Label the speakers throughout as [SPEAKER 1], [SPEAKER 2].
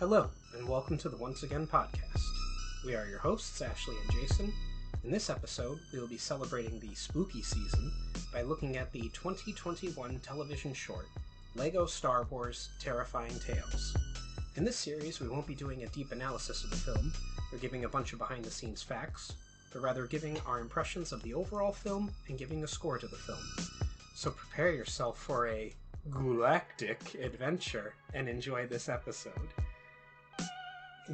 [SPEAKER 1] Hello, and welcome to the Once Again podcast. We are your hosts, Ashley and Jason. In this episode, we will be celebrating the spooky season by looking at the 2021 television short, LEGO Star Wars Terrifying Tales. In this series, we won't be doing a deep analysis of the film, or giving a bunch of behind-the-scenes facts, but rather giving our impressions of the overall film and giving a score to the film. So prepare yourself for a galactic adventure and enjoy this episode.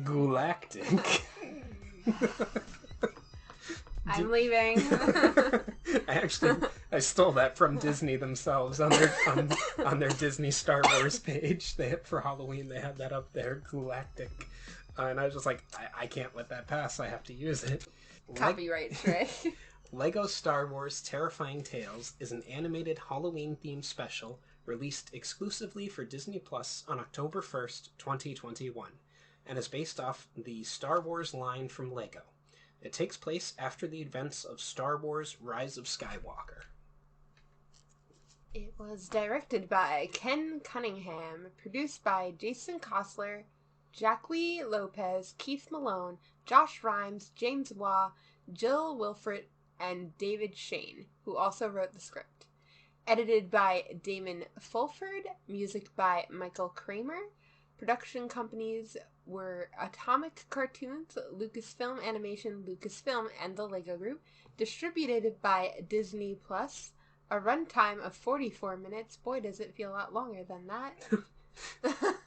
[SPEAKER 1] Galactic.
[SPEAKER 2] I'm leaving.
[SPEAKER 1] I stole that from Disney themselves on their Disney Star Wars page. For Halloween they had that up there, galactic, and I was just like, I can't let that pass. I have to use it.
[SPEAKER 2] Copyright strike.
[SPEAKER 1] LEGO Star Wars Terrifying Tales is an animated Halloween-themed special released exclusively for Disney Plus on October 1st, 2021, and is based off the Star Wars line from LEGO. It takes place after the events of Star Wars Rise of Skywalker.
[SPEAKER 2] It was directed by Ken Cunningham, produced by Jason Costler, Jacque Lopez, Keith Malone, Josh Rhimes, James Waugh, Jill Wilfrit, and David Shane, who also wrote the script. Edited by Damon Fulford, music by Michael Kramer. Production companies were Atomic Cartoons, Lucasfilm Animation, Lucasfilm, and the LEGO Group. Distributed by Disney Plus. A runtime of 44 minutes. Boy, does it feel a lot longer than that.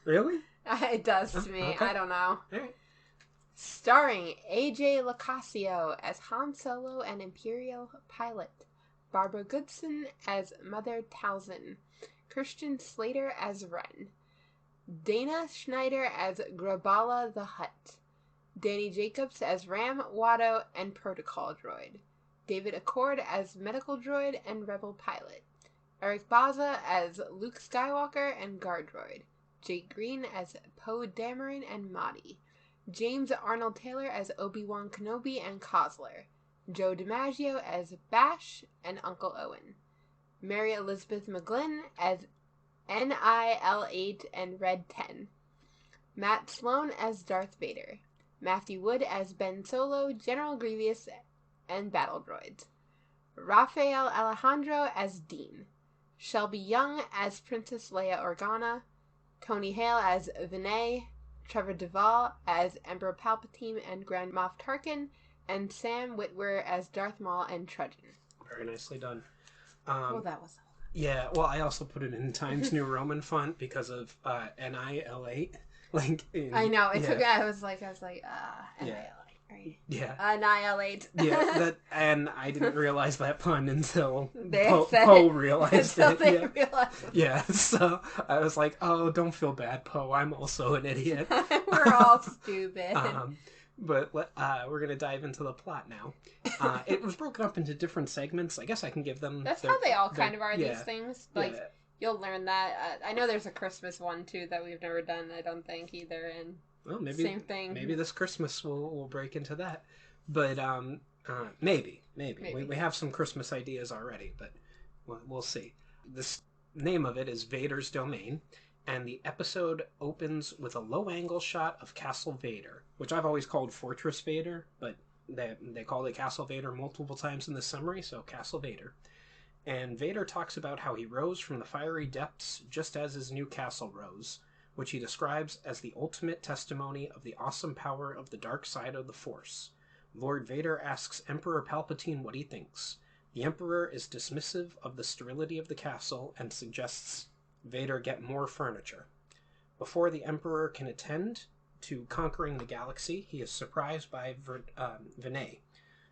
[SPEAKER 1] Really?
[SPEAKER 2] It does to me.
[SPEAKER 1] Okay.
[SPEAKER 2] I don't know.
[SPEAKER 1] All right.
[SPEAKER 2] Starring AJ Locascio as Han Solo and Imperial pilot. Barbara Goodson as Mother Talzin. Christian Slater as Ren. Dana Schneider as Grabala the Hutt. Danny Jacobs as Ram, Watto, and Protocol Droid. David Accord as Medical Droid and Rebel Pilot. Eric Baza as Luke Skywalker and Guard Droid. Jake Green as Poe Dameron and Mahdi. James Arnold Taylor as Obi-Wan Kenobi and Cosler. Joe DiMaggio as Bash and Uncle Owen. Mary Elizabeth McGlynn as NIL-8 and Red 10. Matt Sloan as Darth Vader. Matthew Wood as Ben Solo, General Grievous, and Battle Droids. Rafael Alejandro as Dean. Shelby Young as Princess Leia Organa. Tony Hale as Vanee. Trevor Duvall as Emperor Palpatine and Grand Moff Tarkin. And Sam Witwer as Darth Maul and Trudgeon.
[SPEAKER 1] Very nicely done.
[SPEAKER 2] Well, that was...
[SPEAKER 1] Yeah, well, I also put it in Times New Roman font because of NIL-8.
[SPEAKER 2] I know, it took... I was like, NIL-8, right?
[SPEAKER 1] Yeah.
[SPEAKER 2] NIL-8.
[SPEAKER 1] Yeah, and I didn't realize that pun until
[SPEAKER 2] Poe
[SPEAKER 1] realized
[SPEAKER 2] until
[SPEAKER 1] it.
[SPEAKER 2] They
[SPEAKER 1] Yeah.
[SPEAKER 2] realized it.
[SPEAKER 1] Yeah, so I was like, oh, don't feel bad, Poe. I'm also an idiot.
[SPEAKER 2] We're all stupid.
[SPEAKER 1] But we're going to dive into the plot now. It was broken up into different segments. I guess I can give them...
[SPEAKER 2] That's how they all kind of are, these things. Like,
[SPEAKER 1] yeah.
[SPEAKER 2] You'll learn that. I know there's a Christmas one, too, that we've never done, I don't think, either. And
[SPEAKER 1] well, maybe,
[SPEAKER 2] same thing.
[SPEAKER 1] Maybe this Christmas we'll break into that. But maybe. We have some Christmas ideas already, but we'll see. This name of it is Vader's Domain. And the episode opens with a low-angle shot of Castle Vader, which I've always called Fortress Vader, but they called it Castle Vader multiple times in the summary, so Castle Vader. And Vader talks about how he rose from the fiery depths just as his new castle rose, which he describes as the ultimate testimony of the awesome power of the dark side of the Force. Lord Vader asks Emperor Palpatine what he thinks. The Emperor is dismissive of the sterility of the castle and suggests Vader get more furniture. Before the Emperor can attend to conquering the galaxy, he is surprised by Vanee,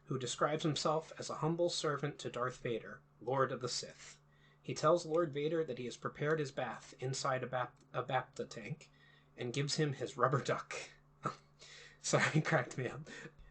[SPEAKER 1] who describes himself as a humble servant to Darth Vader, Lord of the Sith. He tells Lord Vader that he has prepared his bath inside a Bapta tank, and gives him his rubber duck. Sorry, it cracked me up.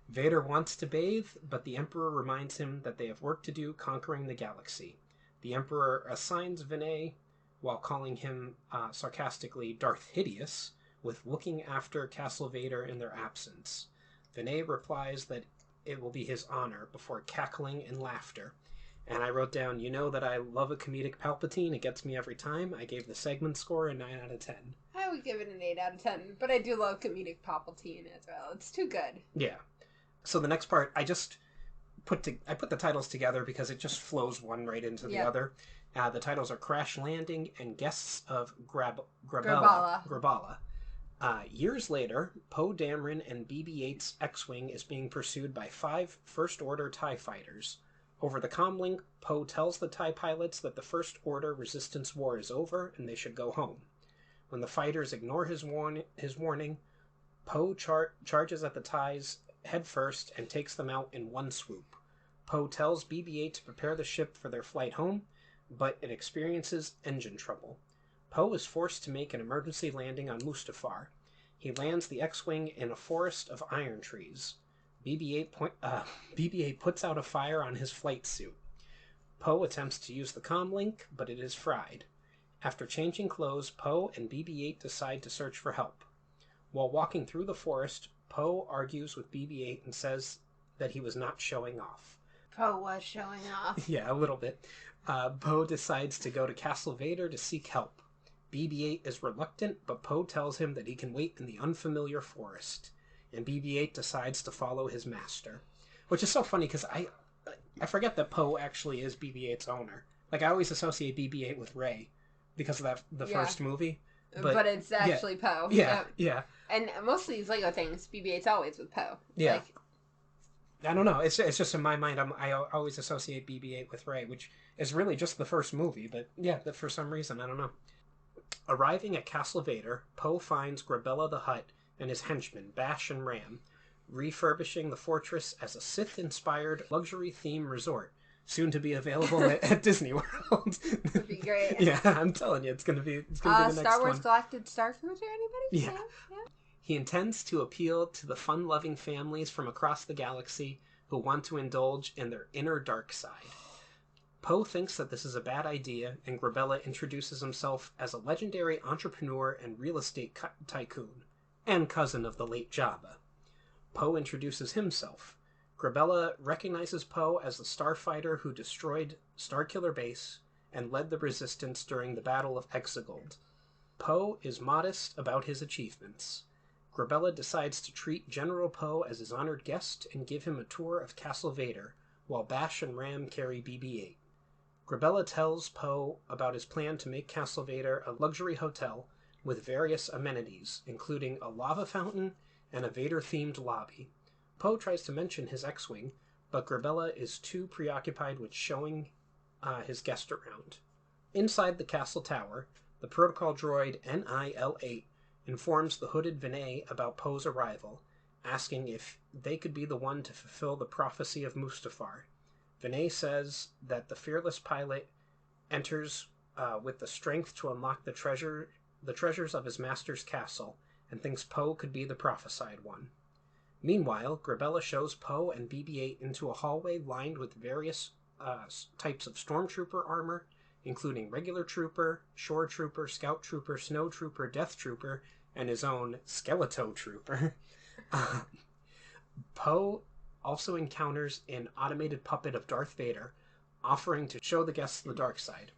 [SPEAKER 1] Vader wants to bathe, but the Emperor reminds him that they have work to do conquering the galaxy. The Emperor assigns Vanee, while calling him sarcastically Darth Hideous, with looking after Castle Vader in their absence. Vanee replies that it will be his honor before cackling in laughter. And I wrote down, you know that I love a comedic Palpatine. It gets me every time. I gave the segment score a 9 out of 10.
[SPEAKER 2] I I would give it an 8 out of 10, but I do love comedic Palpatine as well. It's too good.
[SPEAKER 1] Yeah. So the next part, I put the titles together because it just flows one right into the other. The titles are Crash Landing and Guests of Graballa. Years later, Poe Dameron and BB-8's X-Wing is being pursued by 5 First Order TIE fighters. Over the comlink, Poe tells the TIE pilots that the First Order Resistance War is over and they should go home. When the fighters ignore his warning, Poe charges at the TIEs head first and takes them out in one swoop. Poe tells BB-8 to prepare the ship for their flight home, but it experiences engine trouble. Poe is forced to make an emergency landing on Mustafar. He lands the X-Wing in a forest of iron trees. BB-8 puts out a fire on his flight suit. Poe attempts to use the comlink, but it is fried. After changing clothes, Poe and BB-8 decide to search for help. While walking through the forest, Poe argues with BB-8 and says that he was not showing off.
[SPEAKER 2] Poe was showing off.
[SPEAKER 1] Yeah, a little bit. Poe decides to go to Castle Vader to seek help. BB-8 is reluctant, but Poe tells him that he can wait in the unfamiliar forest. And BB-8 decides to follow his master. Which is so funny, because I forget that Poe actually is BB-8's owner. Like, I always associate BB-8 with Rey because of the first movie.
[SPEAKER 2] But it's actually Poe.
[SPEAKER 1] Yeah.
[SPEAKER 2] And most of these Lego things, BB-8's always with Poe.
[SPEAKER 1] Yeah. Like, I don't know. It's just in my mind, I always associate BB-8 with Rey, which is really just the first movie. But yeah, for some reason, I don't know. Arriving at Castle Vader, Poe finds Grabella the Hutt and his henchmen, Bash and Ram, refurbishing the fortress as a Sith-inspired luxury-themed resort, soon to be available at Disney World.
[SPEAKER 2] That'd be great.
[SPEAKER 1] Yeah, I'm telling you, it's gonna be the next one.
[SPEAKER 2] Star Wars Galactic Star Cruiser, anybody?
[SPEAKER 1] Yeah. He intends to appeal to the fun-loving families from across the galaxy who want to indulge in their inner dark side. Poe thinks that this is a bad idea, and Grabella introduces himself as a legendary entrepreneur and real estate tycoon, and cousin of the late Jabba. Poe introduces himself. Grabella recognizes Poe as the starfighter who destroyed Starkiller Base and led the resistance during the Battle of Exegol. Poe is modest about his achievements. Grabella decides to treat General Poe as his honored guest and give him a tour of Castle Vader, while Bash and Ram carry BB-8. Grabella tells Poe about his plan to make Castle Vader a luxury hotel with various amenities, including a lava fountain and a Vader-themed lobby. Poe tries to mention his X-Wing, but Grabella is too preoccupied with showing his guest around. Inside the castle tower, the protocol droid NIL-8 informs the hooded Vanee about Poe's arrival, asking if they could be the one to fulfill the prophecy of Mustafar. Vanee says that the fearless pilot enters with the strength to unlock the treasures of his master's castle, and thinks Poe could be the prophesied one. Meanwhile, Grabella shows Poe and BB-8 into a hallway lined with various types of stormtrooper armor, including regular trooper, shore trooper, scout trooper, snow trooper, death trooper, and his own skeleto trooper. Poe also encounters an automated puppet of Darth Vader, offering to show the guests the dark side.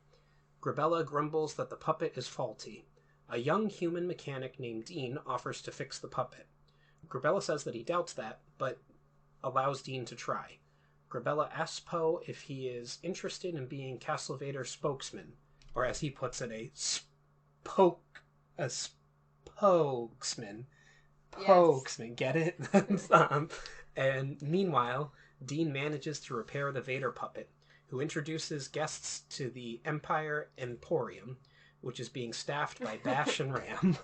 [SPEAKER 1] Grabella grumbles that the puppet is faulty. A young human mechanic named Dean offers to fix the puppet. Grabella says that he doubts that, but allows Dean to try. Grabella asks Poe if he is interested in being Castle Vader's spokesman, or as he puts it, a spokesman. Pokesman, get it? And meanwhile, Dean manages to repair the Vader puppet, who introduces guests to the Empire Emporium, which is being staffed by Bash and Ram.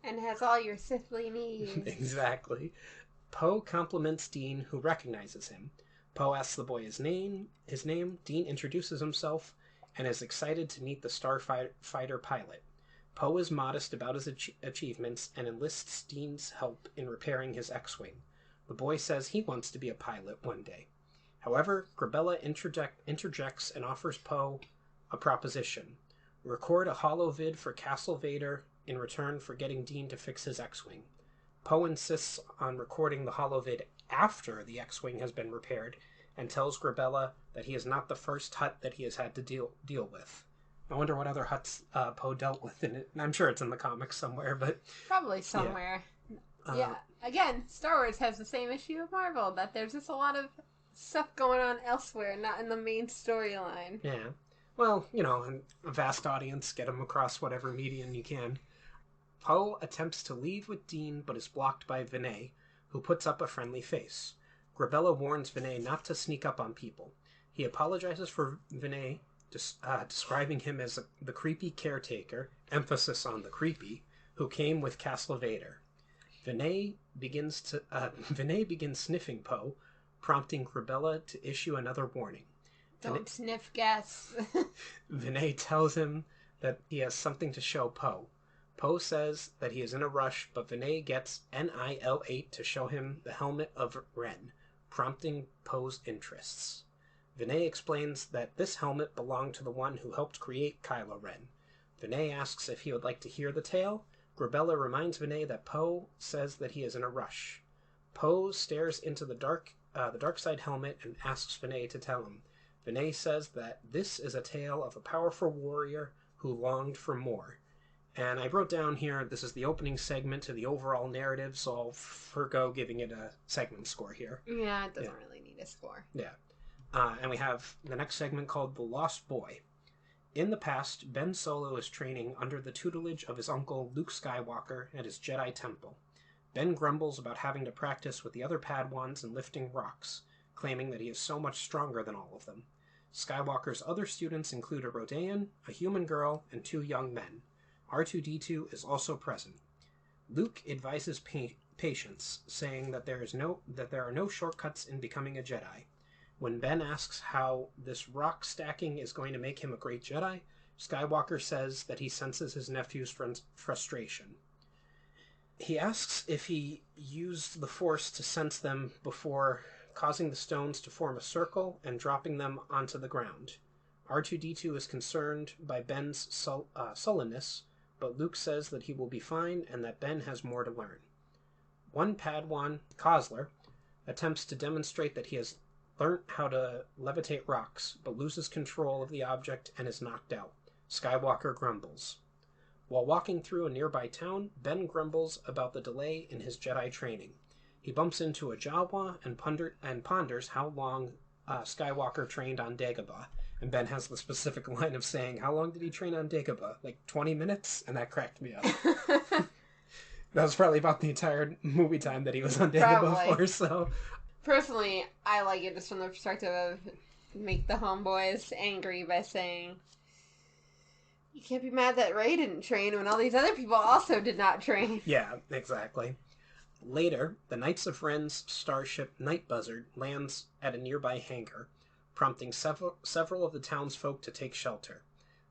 [SPEAKER 2] And has all your Sithly needs.
[SPEAKER 1] Exactly. Poe compliments Dean, who recognizes him. Poe asks the boy his name. Dean introduces himself and is excited to meet the starfighter pilot. Poe is modest about his achievements and enlists Dean's help in repairing his X-Wing. The boy says he wants to be a pilot one day. However, Grabella interjects and offers Poe a proposition. Record a holovid for Castle Vader in return for getting Dean to fix his X-Wing. Poe insists on recording the holovid after the X-Wing has been repaired and tells Grabella that he is not the first Hutt that he has had to deal with. I wonder what other huts Poe dealt with in it. I'm sure it's in the comics somewhere, but...
[SPEAKER 2] Probably somewhere. Yeah. Again, Star Wars has the same issue of Marvel, that there's just a lot of stuff going on elsewhere, not in the main storyline.
[SPEAKER 1] Yeah. Well, a vast audience, get them across whatever medium you can. Poe attempts to leave with Dean, but is blocked by Vanee, who puts up a friendly face. Grabella warns Vanee not to sneak up on people. He apologizes for Vanee, describing him as the creepy caretaker, emphasis on the creepy, who came with Castle Vader. Vanee begins sniffing Poe, prompting Grabella to issue another warning.
[SPEAKER 2] Don't sniff gas.
[SPEAKER 1] Vanee tells him that he has something to show Poe. Poe says that he is in a rush, but Vanee gets NIL-8 to show him the helmet of Ren, prompting Poe's interests. Vanee explains that this helmet belonged to the one who helped create Kylo Ren. Vanee asks if he would like to hear the tale. Grabella reminds Vanee that Poe says that he is in a rush. Poe stares into the dark side helmet and asks Vanee to tell him. Vanee says that this is a tale of a powerful warrior who longed for more. And I wrote down here, this is the opening segment to the overall narrative, so I'll forgo giving it a segment score here.
[SPEAKER 2] Yeah, it doesn't really need a score.
[SPEAKER 1] Yeah. And we have the next segment called The Lost Boy. In the past, Ben Solo is training under the tutelage of his uncle Luke Skywalker at his Jedi temple. Ben grumbles about having to practice with the other Padawans and lifting rocks, claiming that he is so much stronger than all of them. Skywalker's other students include a Rodian, a human girl, and 2 young men. R2-D2 is also present. Luke advises patience, saying that there are no shortcuts in becoming a Jedi. When Ben asks how this rock stacking is going to make him a great Jedi, Skywalker says that he senses his nephew's frustration. He asks if he used the Force to sense them before causing the stones to form a circle and dropping them onto the ground. R2-D2 is concerned by Ben's sullenness, but Luke says that he will be fine and that Ben has more to learn. One Padawan, Kozler, attempts to demonstrate that he has learnt how to levitate rocks, but loses control of the object and is knocked out. Skywalker grumbles. While walking through a nearby town, Ben grumbles about the delay in his Jedi training. He bumps into a Jawa and ponders how long Skywalker trained on Dagobah. And Ben has the specific line of saying, how long did he train on Dagobah? Like 20 minutes? And that cracked me up. That was probably about the entire movie time that he was on Dagobah for, so...
[SPEAKER 2] Personally, I like it just from the perspective of make the homeboys angry by saying, you can't be mad that Rey didn't train when all these other people also did not train.
[SPEAKER 1] Yeah, exactly. Later, the Knights of Ren's starship Night Buzzard lands at a nearby hangar, prompting several of the townsfolk to take shelter.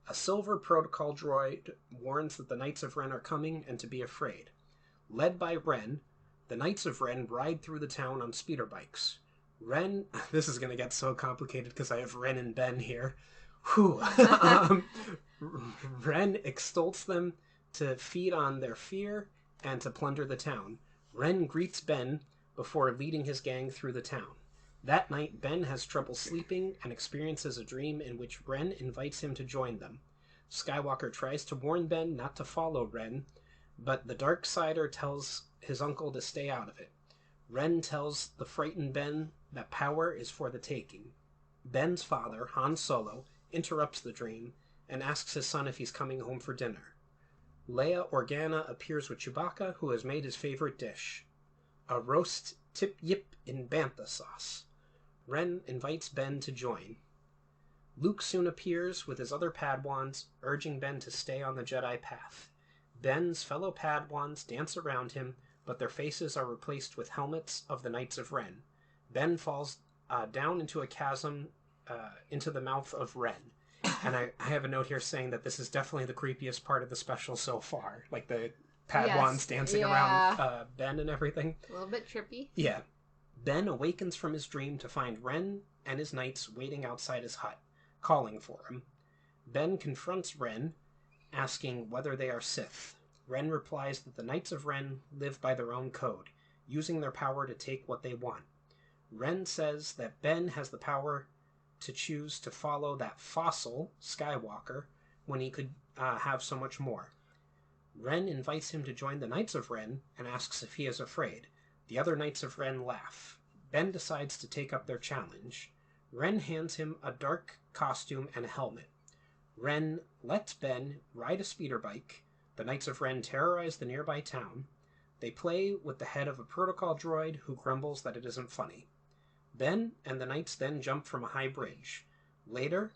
[SPEAKER 1] A silver protocol droid warns that the Knights of Ren are coming and to be afraid. Led by Ren, the Knights of Ren ride through the town on speeder bikes. Ren, this is going to get so complicated because I have Ren and Ben here. Whew. Ren extols them to feed on their fear and to plunder the town. Ren greets Ben before leading his gang through the town. That night, Ben has trouble sleeping and experiences a dream in which Ren invites him to join them. Skywalker tries to warn Ben not to follow Ren, but the Darksider tells his uncle to stay out of it. Ren tells the frightened Ben that power is for the taking. Ben's father, Han Solo, interrupts the dream and asks his son if he's coming home for dinner. Leia Organa appears with Chewbacca, who has made his favorite dish, a roast tip-yip in bantha sauce. Ren invites Ben to join. Luke soon appears with his other Padawans, urging Ben to stay on the Jedi path. Ben's fellow Padawans dance around him, but their faces are replaced with helmets of the Knights of Ren. Ben falls down into a chasm into the mouth of Ren. And I have a note here saying that this is definitely the creepiest part of the special so far. Like the Padawans dancing around Ben and everything.
[SPEAKER 2] A little bit trippy.
[SPEAKER 1] Yeah. Ben awakens from his dream to find Ren and his knights waiting outside his hut, calling for him. Ben confronts Ren, asking whether they are Sith. Ren replies that the Knights of Ren live by their own code, using their power to take what they want. Ren says that Ben has the power to choose to follow that fossil, Skywalker, when he could have so much more. Ren invites him to join the Knights of Ren and asks if he is afraid. The other Knights of Ren laugh. Ben decides to take up their challenge. Ren hands him a dark costume and a helmet. Ren lets Ben ride a speeder bike. The Knights of Ren terrorize the nearby town. They play with the head of a protocol droid who grumbles that it isn't funny. Ben and the Knights then jump from a high bridge. Later,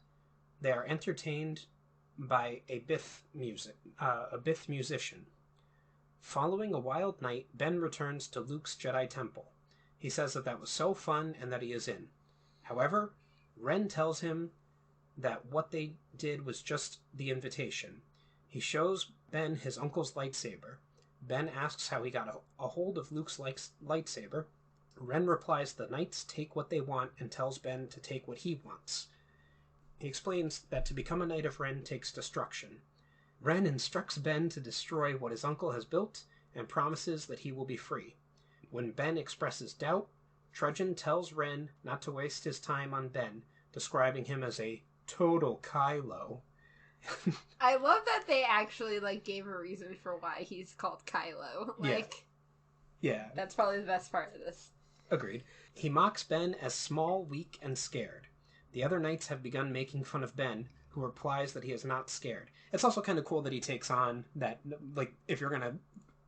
[SPEAKER 1] they are entertained by a Bith musician. Following a wild night, Ben returns to Luke's Jedi Temple. He says that was so fun and that he is in. However, Ren tells him that what they did was just the invitation. He shows Ben his uncle's lightsaber. Ben asks how he got a hold of Luke's lightsaber. Ren replies the Knights take what they want and tells Ben to take what he wants. He explains that to become a Knight of Ren takes destruction. Ren instructs Ben to destroy what his uncle has built and promises that he will be free. When Ben expresses doubt, Trudgeon tells Ren not to waste his time on Ben, describing him as a total Kylo.
[SPEAKER 2] I love that they actually gave a reason for why he's called Kylo.
[SPEAKER 1] Yeah.
[SPEAKER 2] That's probably the best part of this.
[SPEAKER 1] Agreed. He mocks Ben as small, weak, and scared. The other knights have begun making fun of Ben, who replies that he is not scared. It's also kind of cool that he takes on that, if you're going to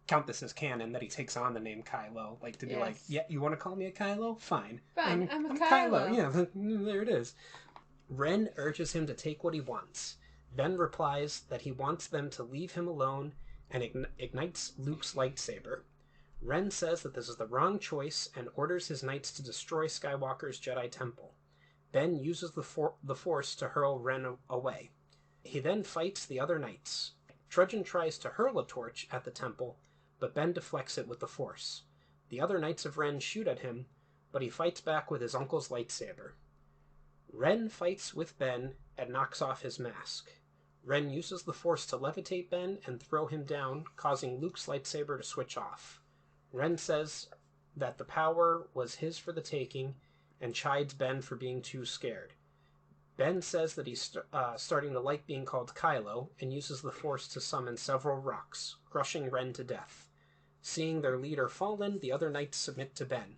[SPEAKER 1] count this as canon, that he takes on the name Kylo, to be yeah, you want to call me a Kylo? Fine.
[SPEAKER 2] Fine, I'm a Kylo.
[SPEAKER 1] Yeah, there it is. Ren urges him to take what he wants. Ben replies that he wants them to leave him alone and ignites Luke's lightsaber. Ren says that this is the wrong choice and orders his knights to destroy Skywalker's Jedi Temple. Ben uses the Force to hurl Ren away. He then fights the other knights. Trudgeon tries to hurl a torch at the temple, but Ben deflects it with the Force. The other Knights of Ren shoot at him, but he fights back with his uncle's lightsaber. Ren fights with Ben and knocks off his mask. Ren uses the Force to levitate Ben and throw him down, causing Luke's lightsaber to switch off. Ren says that the power was his for the taking and chides Ben for being too scared. Ben says that he's starting to like being called Kylo and uses the Force to summon several rocks, crushing Ren to death. Seeing their leader fallen, the other knights submit to Ben,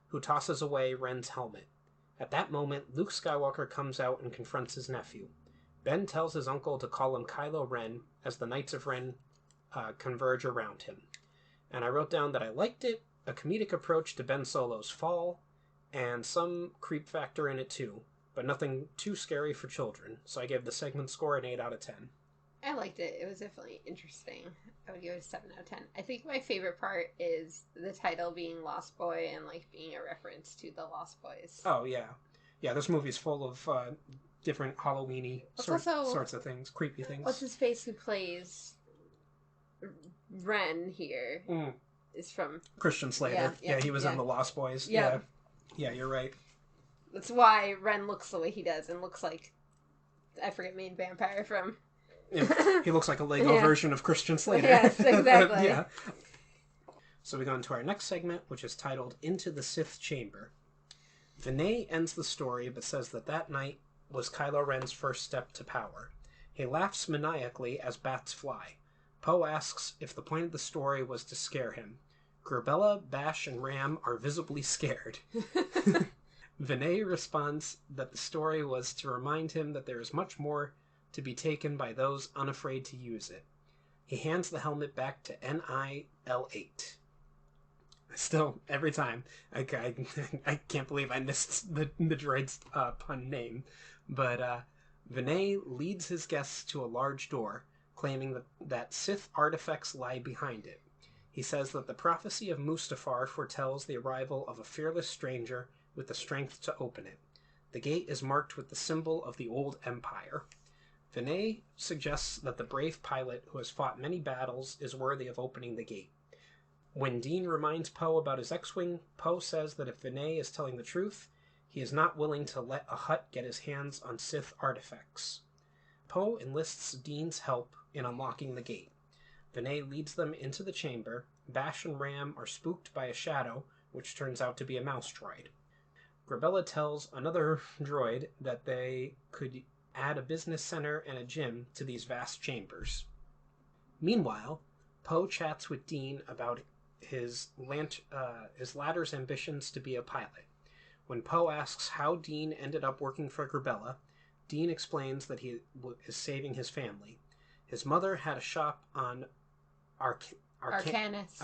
[SPEAKER 1] who tosses away Ren's helmet. At that moment, Luke Skywalker comes out and confronts his nephew. Ben tells his uncle to call him Kylo Ren as the Knights of Ren converge around him. And I wrote down that I liked it, a comedic approach to Ben Solo's fall, and some creep factor in it too, but nothing too scary for children, so I gave the segment score an 8 out of 10.
[SPEAKER 2] I liked it. It was definitely interesting. I would give it a 7 out of 10. I think my favorite part is the title being Lost Boy and being a reference to the Lost Boys.
[SPEAKER 1] Oh, yeah. Yeah, this movie's full of different Halloween-y sorts of things, creepy things.
[SPEAKER 2] What's his face who plays Ren here is from...
[SPEAKER 1] Christian Slater. Yeah, he was in The Lost Boys.
[SPEAKER 2] Yeah.
[SPEAKER 1] Yeah, you're right.
[SPEAKER 2] That's why Ren looks the way he does and looks like, I forget, main vampire from...
[SPEAKER 1] He looks like a Lego version of Christian Slater.
[SPEAKER 2] Yes, exactly.
[SPEAKER 1] Yeah. So we go into our next segment, which is titled Into the Sith Chamber. Vanee ends the story, but says that night was Kylo Ren's first step to power. He laughs maniacally as bats fly. Poe asks if the point of the story was to scare him. Grabella, Bash, and Ram are visibly scared. Vanee responds that the story was to remind him that there is much more to be taken by those unafraid to use it. He hands the helmet back to NIL8. Still, every time, I can't believe I missed the droid's pun name. But Vanee leads his guests to a large door, claiming that Sith artifacts lie behind it. He says that the prophecy of Mustafar foretells the arrival of a fearless stranger with the strength to open it. The gate is marked with the symbol of the old empire. Vanee suggests that the brave pilot who has fought many battles is worthy of opening the gate. When Dean reminds Poe about his X-Wing, Poe says that if Vanee is telling the truth, he is not willing to let a Hutt get his hands on Sith artifacts. Poe enlists Dean's help in unlocking the gate. Vanee leads them into the chamber. Bash and Ram are spooked by a shadow, which turns out to be a mouse droid. Grabella tells another droid that they could add a business center and a gym to these vast chambers. Meanwhile, Poe chats with Dean about his latter's ambitions to be a pilot. When Poe asks how Dean ended up working for Grabella, Dean explains that he is saving his family. His mother had a shop on Arcanus.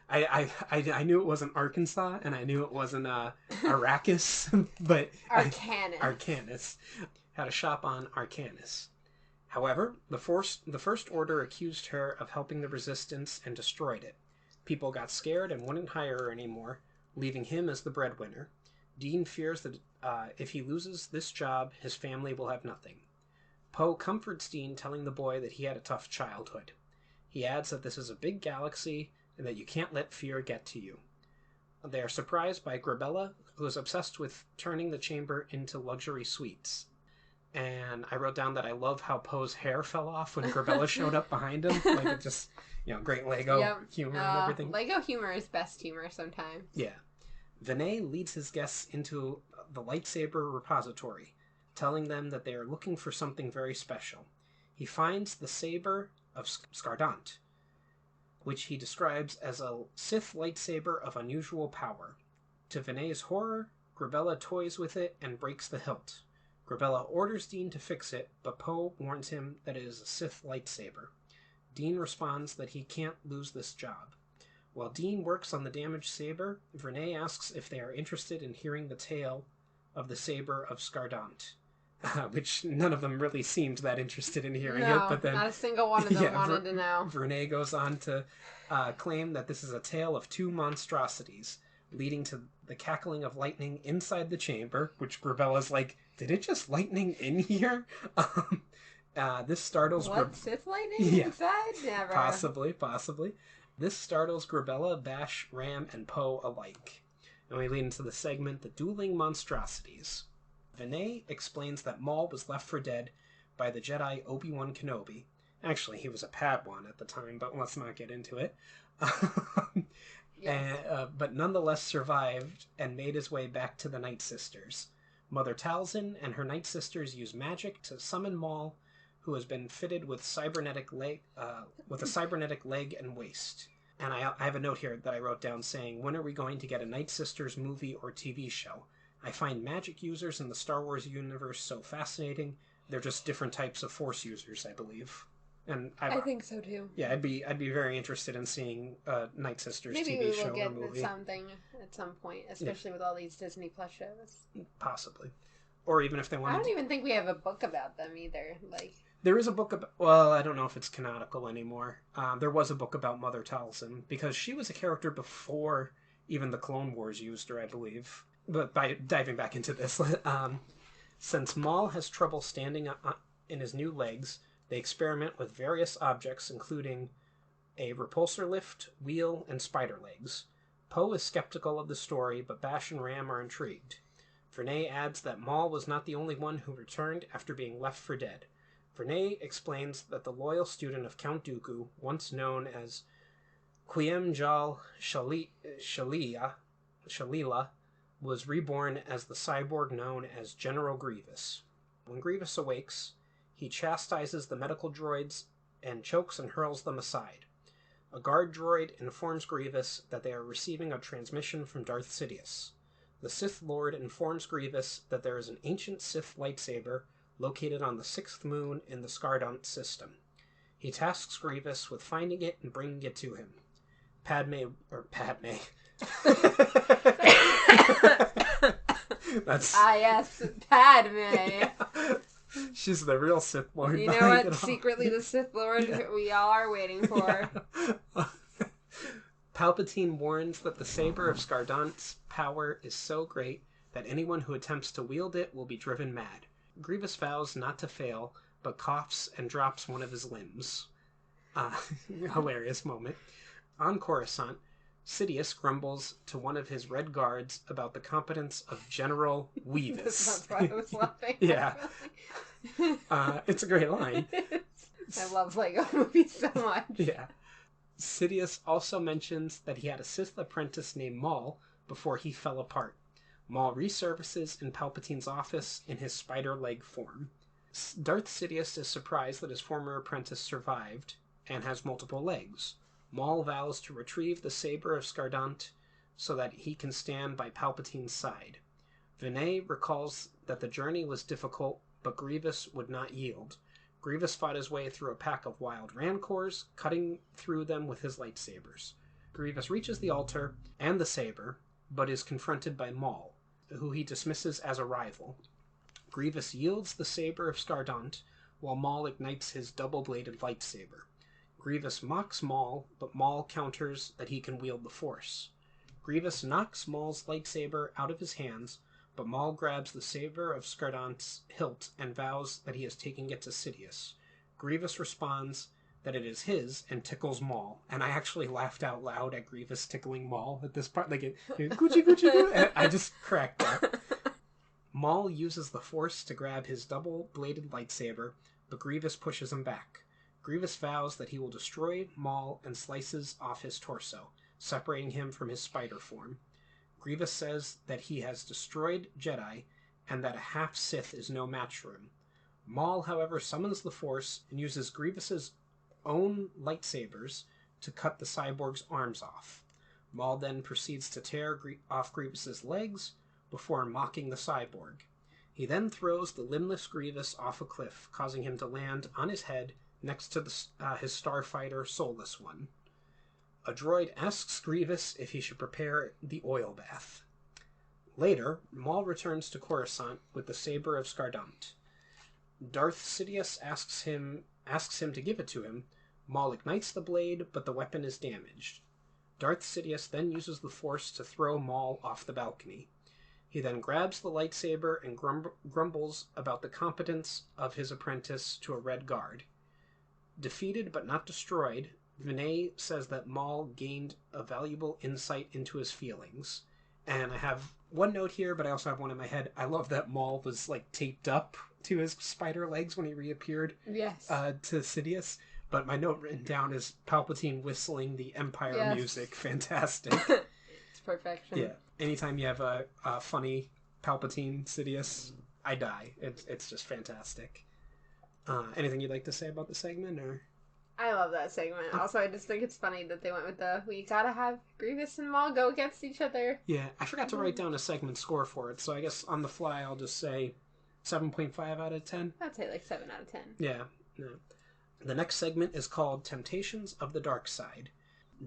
[SPEAKER 1] I knew it wasn't Arkansas, and I knew it wasn't Arrakis, but Arcanus had a shop on Arcanus. However, the First Order accused her of helping the Resistance and destroyed it. People got scared and wouldn't hire her anymore, leaving him as the breadwinner. Dean fears that if he loses this job, his family will have nothing. Poe comforts Dean, telling the boy that he had a tough childhood. He adds that this is a big galaxy and that you can't let fear get to you. They are surprised by Grabella, who is obsessed with turning the chamber into luxury suites. And I wrote down that I love how Poe's hair fell off when Grabella showed up behind him. Like, it just, great Lego humor and everything.
[SPEAKER 2] Lego humor is best humor sometimes.
[SPEAKER 1] Yeah. Vanee leads his guests into the lightsaber repository, telling them that they are looking for something very special. He finds the saber of Skardant, which he describes as a Sith lightsaber of unusual power. To Vanee's horror, Grabella toys with it and breaks the hilt. Grabella orders Dean to fix it, but Poe warns him that it is a Sith lightsaber. Dean responds that he can't lose this job. While Dean works on the damaged saber, Vanee asks if they are interested in hearing the tale of the saber of Skardant, which none of them really seemed that interested in hearing it. But then,
[SPEAKER 2] not a single one of them wanted to know.
[SPEAKER 1] Vanee goes on to claim that this is a tale of two monstrosities, leading to the cackling of lightning inside the chamber, which Grabella's like, did it just lightning in here? This startles...
[SPEAKER 2] Sith lightning inside? Never.
[SPEAKER 1] Possibly. This startles Grabella, Bash, Ram, and Poe alike. And we lead into the segment, The Dueling Monstrosities. Vanee explains that Maul was left for dead by the Jedi Obi-Wan Kenobi. Actually, he was a Padawan at the time, but let's not get into it. But nonetheless survived and made his way back to the Night Sisters. Mother Talzin and her Night Sisters use magic to summon Maul, who has been fitted with a cybernetic leg and waist. And I have a note here that I wrote down saying, when are we going to get a Night Sisters movie or TV show? I find magic users in the Star Wars universe so fascinating. They're just different types of Force users, I believe. And
[SPEAKER 2] I think so too.
[SPEAKER 1] Yeah, I'd be very interested in seeing Night Sisters TV show or movie. Maybe we will get
[SPEAKER 2] something at some point, especially with all these Disney Plus shows.
[SPEAKER 1] Possibly. Or even if they want.
[SPEAKER 2] I don't even think we have a book about them either.
[SPEAKER 1] There is a book about... Well, I don't know if it's canonical anymore. There was a book about Mother Talzin, because she was a character before even the Clone Wars used her, I believe. But by diving back into this, since Maul has trouble standing in his new legs, they experiment with various objects, including a repulsor lift, wheel, and spider legs. Poe is skeptical of the story, but Bash and Ram are intrigued. Vanee adds that Maul was not the only one who returned after being left for dead. Vanee explains that the loyal student of Count Dooku, once known as Quiem Jal Shalila, was reborn as the cyborg known as General Grievous. When Grievous awakes, he chastises the medical droids and chokes and hurls them aside. A guard droid informs Grievous that they are receiving a transmission from Darth Sidious. The Sith Lord informs Grievous that there is an ancient Sith lightsaber located on the 6th moon in the Skardant system. He tasks Grievous with finding it and bringing it to him. Padme. That's...
[SPEAKER 2] yes, Padme.
[SPEAKER 1] Yeah. She's the real Sith Lord.
[SPEAKER 2] You know what? Secretly the Sith Lord we all are waiting for.
[SPEAKER 1] Yeah. Palpatine warns that the saber of Skardant's power is so great that anyone who attempts to wield it will be driven mad. Grievous vows not to fail, but coughs and drops one of his limbs. Hilarious moment. On Coruscant, Sidious grumbles to one of his red guards about the competence of General Weavis.
[SPEAKER 2] That's why I was laughing.
[SPEAKER 1] Yeah. It's a great line.
[SPEAKER 2] I love Lego movies so much.
[SPEAKER 1] Yeah. Sidious also mentions that he had a Sith apprentice named Maul before he fell apart. Maul resurfaces in Palpatine's office in his spider leg form. Darth Sidious is surprised that his former apprentice survived and has multiple legs. Maul vows to retrieve the saber of Skardant so that he can stand by Palpatine's side. Vanee recalls that the journey was difficult, but Grievous would not yield. Grievous fought his way through a pack of wild rancors, cutting through them with his lightsabers. Grievous reaches the altar and the saber, but is confronted by Maul, who he dismisses as a rival. Grievous yields the saber of Skardant, while Maul ignites his double-bladed lightsaber. Grievous mocks Maul, but Maul counters that he can wield the Force. Grievous knocks Maul's lightsaber out of his hands, but Maul grabs the saber of Skardant's hilt and vows that he is taking it to Sidious. Grievous responds that it is his and tickles Maul, and I actually laughed out loud at Grievous tickling Maul at this part, like Gucci Gucci, and I just cracked up. Maul uses the Force to grab his double-bladed lightsaber, but Grievous pushes him back. Grievous vows that he will destroy Maul and slices off his torso, separating him from his spider form. Grievous says that he has destroyed Jedi and that a half-Sith is no match for him. Maul, however, summons the Force and uses Grievous's own lightsabers to cut the cyborg's arms off. Maul then proceeds to tear off Grievous's legs before mocking the cyborg. He then throws the limbless Grievous off a cliff, causing him to land on his head next to his starfighter Soulless One. A droid asks Grievous if he should prepare the oil bath. Later, Maul returns to Coruscant with the saber of Skardant. Darth Sidious asks him to give it to him. Maul ignites the blade, but the weapon is damaged. Darth Sidious then uses the Force to throw Maul off the balcony. He then grabs the lightsaber and grumbles about the competence of his apprentice to a Red Guard. Defeated but not destroyed, Vanee says that Maul gained a valuable insight into his feelings. And I have one note here, but I also have one in my head. I love that Maul was taped up to his spider legs when he reappeared.
[SPEAKER 2] Yes.
[SPEAKER 1] To Sidious. But my note written down is Palpatine whistling the Empire music. Fantastic.
[SPEAKER 2] It's perfection.
[SPEAKER 1] Yeah. Anytime you have a funny Palpatine Sidious, I die. It's just fantastic. Anything you'd like to say about the segment, or?
[SPEAKER 2] I love that segment. Also, I just think it's funny that they went with we gotta have Grievous and Maul go against each other.
[SPEAKER 1] Yeah, I forgot to write down a segment score for it, so I guess on the fly I'll just say 7.5 out of 10.
[SPEAKER 2] I'd say 7 out of 10.
[SPEAKER 1] Yeah. The next segment is called Temptations of the Dark Side.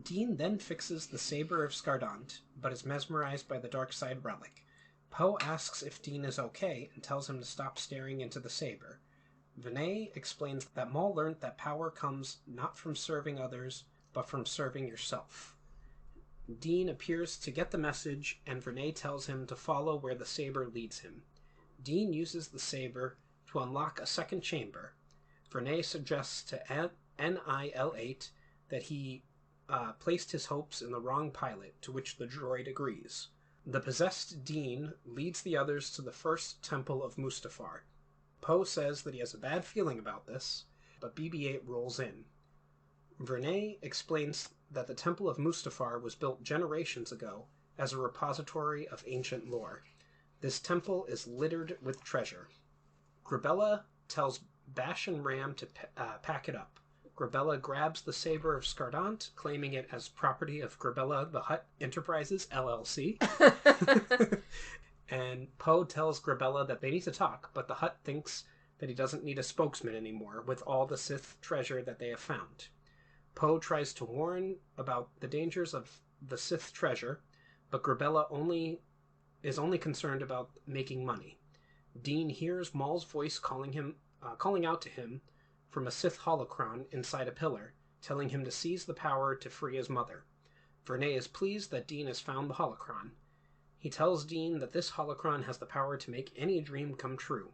[SPEAKER 1] Dean then fixes the saber of Skardant, but is mesmerized by the dark side relic. Poe asks if Dean is okay and tells him to stop staring into the saber. Vanee explains that Maul learned that power comes not from serving others, but from serving yourself. Dean appears to get the message, and Vanee tells him to follow where the saber leads him. Dean uses the saber to unlock a second chamber. Vanee suggests to NIL-8 that he placed his hopes in the wrong pilot, to which the droid agrees. The possessed Dean leads the others to the first temple of Mustafar. Poe says that he has a bad feeling about this, but BB-8 rolls in. Vanee explains that the Temple of Mustafar was built generations ago as a repository of ancient lore. This temple is littered with treasure. Grabella tells Bash and Ram to pack it up. Grabella grabs the saber of Skardant, claiming it as property of Grabella the Hutt Enterprises, LLC. And Poe tells Grabella that they need to talk, but the Hutt thinks that he doesn't need a spokesman anymore with all the Sith treasure that they have found. Poe tries to warn about the dangers of the Sith treasure, but Grabella is only concerned about making money. Dean hears Maul's voice calling out to him from a Sith holocron inside a pillar, telling him to seize the power to free his mother. Vanee is pleased that Dean has found the holocron. He tells Dean that this holocron has the power to make any dream come true.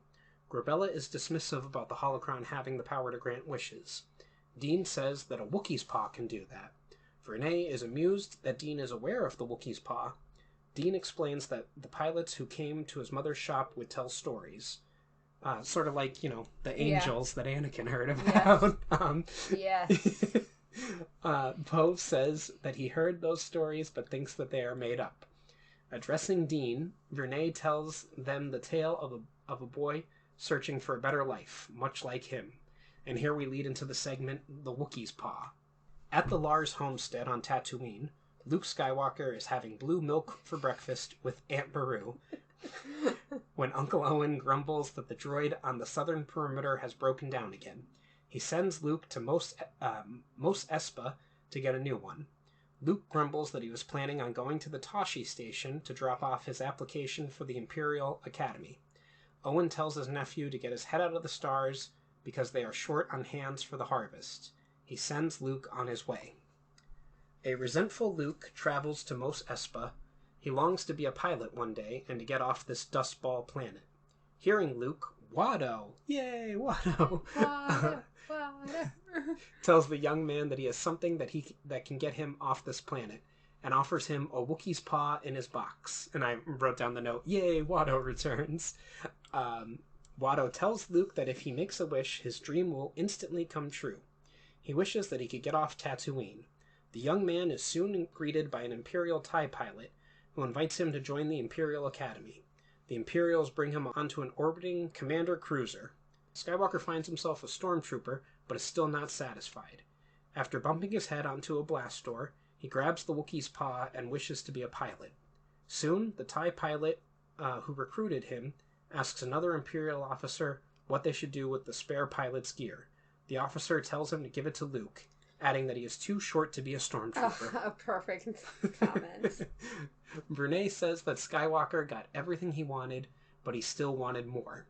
[SPEAKER 1] Grabella is dismissive about the holocron having the power to grant wishes. Dean says that a Wookiee's paw can do that. Vanee is amused that Dean is aware of the Wookiee's paw. Dean explains that the pilots who came to his mother's shop would tell stories. Sort of like, the angels that Anakin heard about.
[SPEAKER 2] Yes.
[SPEAKER 1] Poe says that he heard those stories but thinks that they are made up. Addressing Dean, Vanee tells them the tale of a boy searching for a better life, much like him. And here we lead into the segment, The Wookiee's Paw. At the Lars homestead on Tatooine, Luke Skywalker is having blue milk for breakfast with Aunt Beru when Uncle Owen grumbles that the droid on the southern perimeter has broken down again. He sends Luke to Mos Espa to get a new one. Luke grumbles that he was planning on going to the Tashi station to drop off his application for the Imperial Academy. Owen tells his nephew to get his head out of the stars because they are short on hands for the harvest. He sends Luke on his way. A resentful Luke travels to Mos Espa. He longs to be a pilot one day and to get off this dustball planet. Hearing Luke, Watto! Yay, Watto!
[SPEAKER 2] Watto.
[SPEAKER 1] Tells the young man that he has something that can get him off this planet, and offers him a Wookiee's paw in his box. And I wrote down the note, Yay, Watto returns. Watto tells Luke that if he makes a wish, his dream will instantly come true. He wishes that he could get off Tatooine. The young man is soon greeted by an Imperial TIE pilot, who invites him to join the Imperial Academy. The Imperials bring him onto an orbiting commander cruiser. Skywalker finds himself a stormtrooper, but is still not satisfied. After bumping his head onto a blast door, he grabs the Wookiee's paw and wishes to be a pilot. Soon, the TIE pilot who recruited him asks another Imperial officer what they should do with the spare pilot's gear. The officer tells him to give it to Luke, adding that he is too short to be a stormtrooper.
[SPEAKER 2] A perfect comment.
[SPEAKER 1] Vanee says that Skywalker got everything he wanted, but he still wanted more.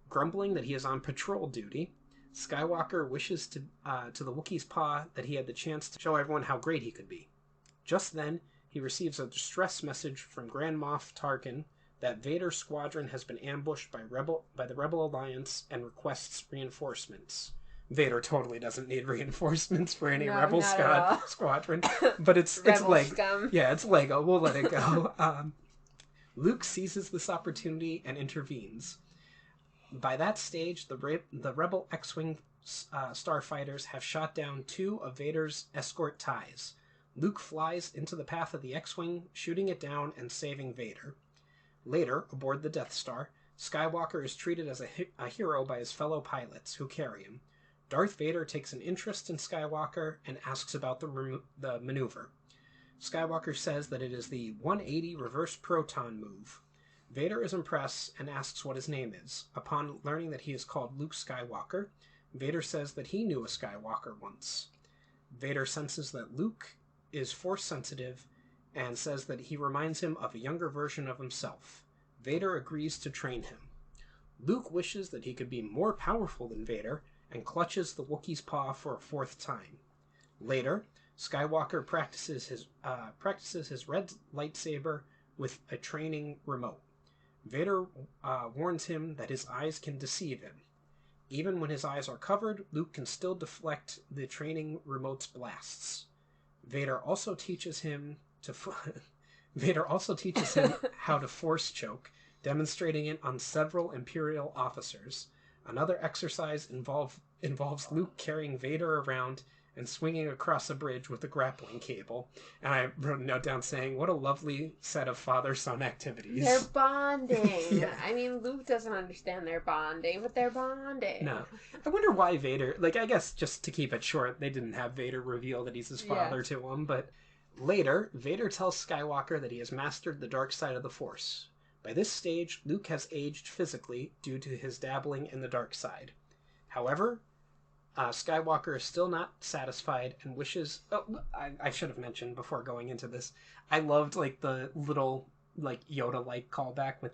[SPEAKER 1] Grumbling that he is on patrol duty, Skywalker wishes to the Wookiee's paw that he had the chance to show everyone how great he could be. Just then, he receives a distress message from Grand Moff Tarkin that Vader's squadron has been ambushed by the Rebel Alliance and requests reinforcements. Vader totally doesn't need reinforcements for any Rebel squadron, but it's Lego. Yeah, it's Lego. We'll let it go. Luke seizes this opportunity and intervenes. By that stage, the Rebel X-Wing starfighters have shot down 2 of Vader's escort TIEs. Luke flies into the path of the X-Wing, shooting it down and saving Vader. Later, aboard the Death Star, Skywalker is treated as a hero by his fellow pilots, who carry him. Darth Vader takes an interest in Skywalker and asks about the maneuver. Skywalker says that it is the 180 reverse proton move. Vader is impressed and asks what his name is. Upon learning that he is called Luke Skywalker, Vader says that he knew a Skywalker once. Vader senses that Luke is force sensitive and says that he reminds him of a younger version of himself. Vader agrees to train him. Luke wishes that he could be more powerful than Vader and clutches the Wookiee's paw for a 4th time. Later, Skywalker practices his red lightsaber with a training remote. Vader warns him that his eyes can deceive him. Even when his eyes are covered, Luke can still deflect the training remote's blasts. Vader also teaches him how to force choke, demonstrating it on several Imperial officers. Another exercise involves Luke carrying Vader around and swinging across a bridge with a grappling cable. And I wrote a note down saying, what a lovely set of father-son activities.
[SPEAKER 2] They're bonding.
[SPEAKER 1] Yeah.
[SPEAKER 2] I mean, Luke doesn't understand their bonding, but they're bonding.
[SPEAKER 1] No. I wonder why Vader, I guess just to keep it short, they didn't have Vader reveal that he's his father to him, but later, Vader tells Skywalker that he has mastered the dark side of the Force. By this stage, Luke has aged physically due to his dabbling in the dark side. However, Skywalker is still not satisfied and wishes... Oh, I should have mentioned before going into this, I loved the little Yoda-like callback with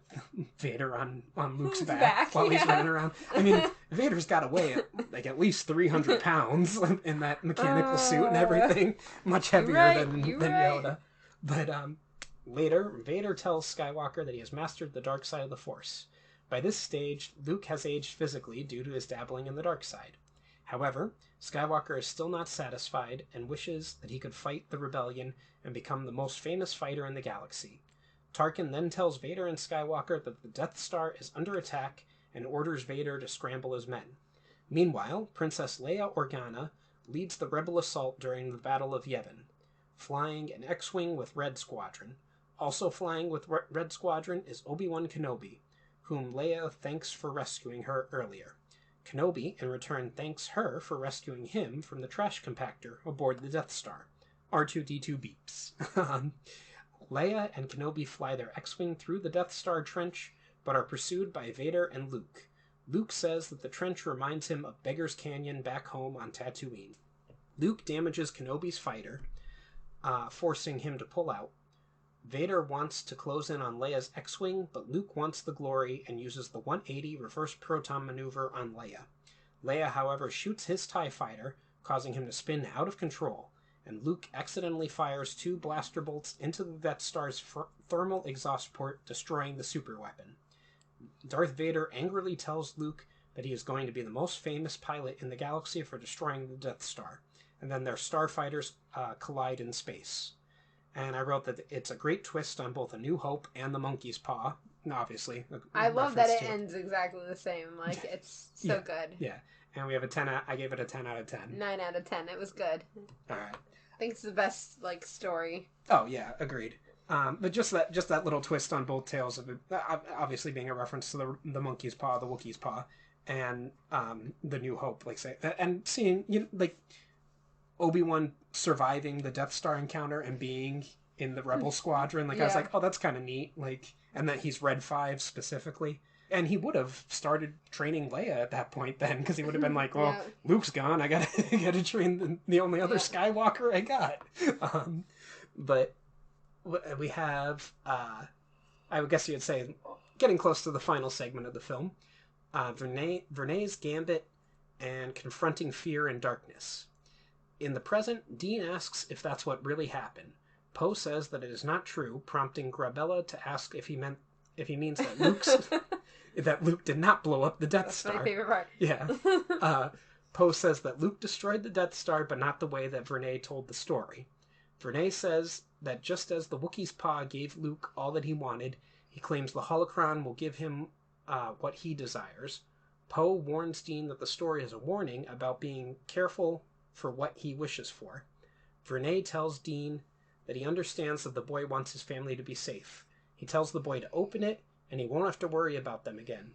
[SPEAKER 1] Vader on Luke's back while he's running around. I mean, Vader's got to weigh at least 300 pounds in that mechanical suit and everything. Much heavier than Yoda. But later, Vader tells Skywalker that he has mastered the dark side of the Force. By this stage, Luke has aged physically due to his dabbling in the dark side. However, Skywalker is still not satisfied and wishes that he could fight the rebellion and become the most famous fighter in the galaxy. Tarkin then tells Vader and Skywalker that the Death Star is under attack and orders Vader to scramble his men. Meanwhile, Princess Leia Organa leads the rebel assault during the Battle of Yavin, flying an X-Wing with Red Squadron. Also flying with Red Squadron is Obi-Wan Kenobi, whom Leia thanks for rescuing her earlier. Kenobi, in return, thanks her for rescuing him from the trash compactor aboard the Death Star. R2-D2 beeps. Leia and Kenobi fly their X-Wing through the Death Star trench, but are pursued by Vader and Luke. Luke says that the trench reminds him of Beggar's Canyon back home on Tatooine. Luke damages Kenobi's fighter, forcing him to pull out. Vader wants to close in on Leia's X-Wing, but Luke wants the glory and uses the 180 reverse proton maneuver on Leia. Leia, however, shoots his TIE fighter, causing him to spin out of control, and Luke accidentally fires 2 blaster bolts into the Death Star's thermal exhaust port, destroying the superweapon. Darth Vader angrily tells Luke that he is going to be the most famous pilot in the galaxy for destroying the Death Star, and then their starfighters collide in space. And I wrote that it's a great twist on both A New Hope and The Monkey's Paw. Obviously,
[SPEAKER 2] I love that it ends exactly the same. Like, it's so good.
[SPEAKER 1] Yeah, and we have a 10. I gave it a 10 out of 10.
[SPEAKER 2] 9 out of 10. It was good.
[SPEAKER 1] All right.
[SPEAKER 2] I think it's the best story.
[SPEAKER 1] Oh yeah, agreed. But just that little twist on both tales of it, obviously being a reference to the Monkey's Paw, the Wookiee's Paw, and The New Hope, and seeing Obi-Wan surviving the Death Star encounter and being in the Rebel Squadron, I was like, oh, that's kind of neat, and that he's Red 5 specifically. And he would have started training Leia at that point then, because he would have been like, well, Luke's gone, I gotta train the only other Skywalker I got. But we have, I would guess you'd say, getting close to the final segment of the film, Vanee's gambit and confronting fear and darkness. In the present, Dean asks if that's what really happened. Poe says that it is not true, prompting Grabella to ask if he means that that Luke did not blow up the Death Star.
[SPEAKER 2] That's my favorite part.
[SPEAKER 1] Yeah. Poe says that Luke destroyed the Death Star, but not the way that Vanee told the story. Vanee says that just as the Wookiee's Paw gave Luke all that he wanted, he claims the holocron will give him what he desires. Poe warns Dean that the story is a warning about being careful for what he wishes for. Vanee tells Dean that he understands that the boy wants his family to be safe. He tells the boy to open it, and he won't have to worry about them again.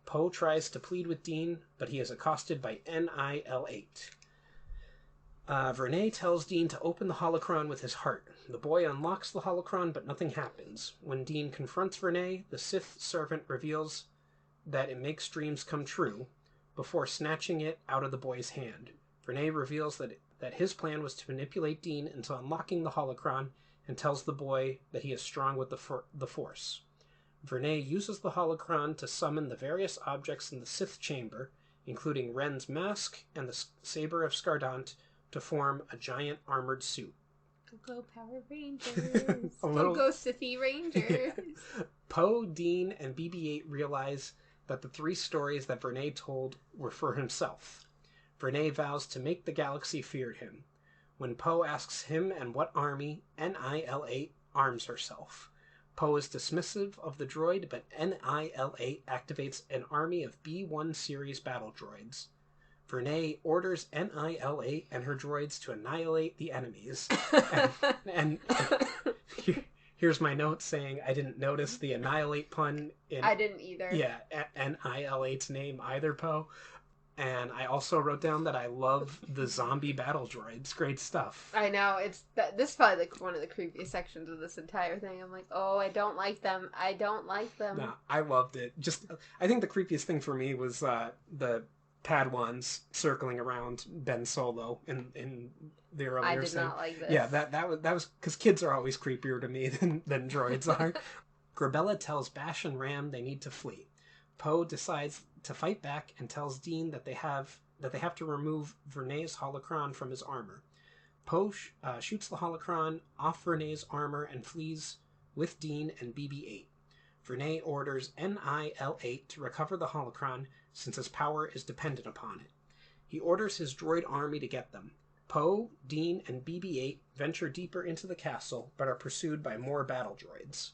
[SPEAKER 1] Poe tries to plead with Dean, but he is accosted by NIL-8. Vanee tells Dean to open the holocron with his heart. The boy unlocks the holocron, but nothing happens. When Dean confronts Vanee, the Sith servant reveals that it makes dreams come true, before snatching it out of the boy's hand. Vanee reveals that his plan was to manipulate Dean into unlocking the holocron, and tells the boy that he is strong with the Force. Vanee uses the holocron to summon the various objects in the Sith chamber, including Ren's mask and the saber of Skardant, to form a giant armored suit.
[SPEAKER 2] Go Power Rangers! Go Sithy Rangers!
[SPEAKER 1] Yeah. Poe, Dean, and BB-8 realize that the 3 stories that Vanee told were for himself. Vanee vows to make the galaxy fear him. When Poe asks him and what army, NIL-8 arms herself. Poe is dismissive of the droid, but NIL-8 activates an army of B-1 series battle droids. Vanee orders NIL-8 and her droids to annihilate the enemies. and here's my note saying I didn't notice the annihilate pun in...
[SPEAKER 2] I didn't either.
[SPEAKER 1] Yeah, NIL-8's name either, Poe. And I also wrote down that I love the zombie battle droids. Great stuff.
[SPEAKER 2] I know. This is probably one of the creepiest sections of this entire thing. I'm like, oh, I don't like them. I don't like them.
[SPEAKER 1] No, I loved it. I think the creepiest thing for me was the Padawans circling around Ben Solo in the earlier
[SPEAKER 2] I did not like this.
[SPEAKER 1] Yeah, that was because kids are always creepier to me than droids are. Grabella tells Bash and Ram they need to flee. Poe decides to fight back and tells Dean that they have to remove Vanee's holocron from his armor. Poe shoots the holocron off Vanee's armor and flees with Dean and BB-8. Vanee orders NIL-8 to recover the holocron since his power is dependent upon it. He orders his droid army to get them. Poe, Dean, and BB-8 venture deeper into the castle but are pursued by more battle droids.